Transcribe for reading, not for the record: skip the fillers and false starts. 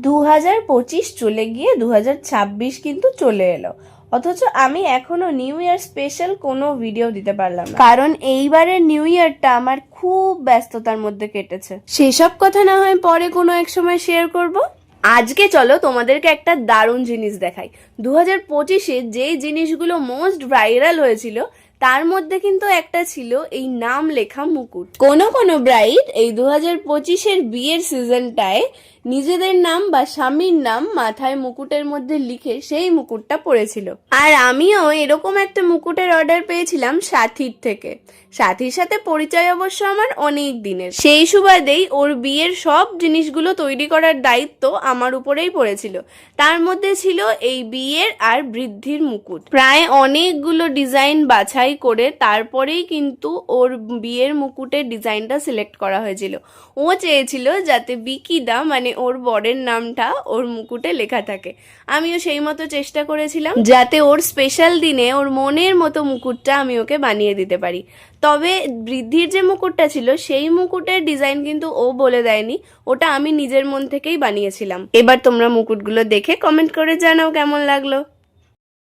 2025 চলে গিয়ে 2026 কিন্তু চলে এলো, অথচ আমি এখনো নিউ ইয়ার স্পেশাল কোনো ভিডিও দিতে পারলাম না, কারণ এইবারের নিউ ইয়ারটা আমার খুব ব্যস্ততার মধ্যে কেটেছে। সেসব কথা না হয় পরে কোনো এক সময় শেয়ার করব। আজকে চলো তোমাদেরকে একটা দারুণ জিনিস দেখাই। 2025-এ যেই জিনিসগুলো মোস্ট ভাইরাল হয়েছিল তার মধ্যে কিন্তু একটা ছিল এই নাম লেখা মুকুট। কোনো ব্রাইড এই 2025-এর বিয়ের সিজনটায় নিজেদের নাম বা স্বামীর নাম মাথায় মুকুটের মধ্যে লিখে সেই মুকুটটা পরেছিল। আর আমিও এরকম একটা মুকুটের অর্ডার পেয়েছিলাম সাথীর থেকে। সাথীর সাথে পরিচয় অবশ্য আমার অনেক দিনের, সেই সুবাদেই ওর বিয়ের সব জিনিসগুলো তৈরি করার দায়িত্ব আমার উপরেই পড়েছিল। তার মধ্যে ছিল এই বিয়ের আর বৃদ্ধির মুকুট। প্রায় অনেকগুলো ডিজাইন বাছাই করে তারপরেই কিন্তু ওর বিয়ের মুকুটের ডিজাইনটা সিলেক্ট করা হয়েছিল। ও চেয়েছিল যাতে বিকিদা মানে ওর বরের নামটা ওর মুকুটে লেখা থাকে। আমিও সেই মতো চেষ্টা করেছিলাম যাতে ওর স্পেশাল দিনে ওর মনের মতো মুকুটটা আমি ওকে বানিয়ে দিতে পারি। তবে বৃদ্ধির যে মুকুটটা ছিল সেই মুকুটের ডিজাইন কিন্তু ও বলে দেয়নি, ওটা আমি নিজের মন থেকেই বানিয়েছিলাম। এবার তোমরা মুকুটগুলো দেখে কমেন্ট করে জানাও কেমন লাগলো।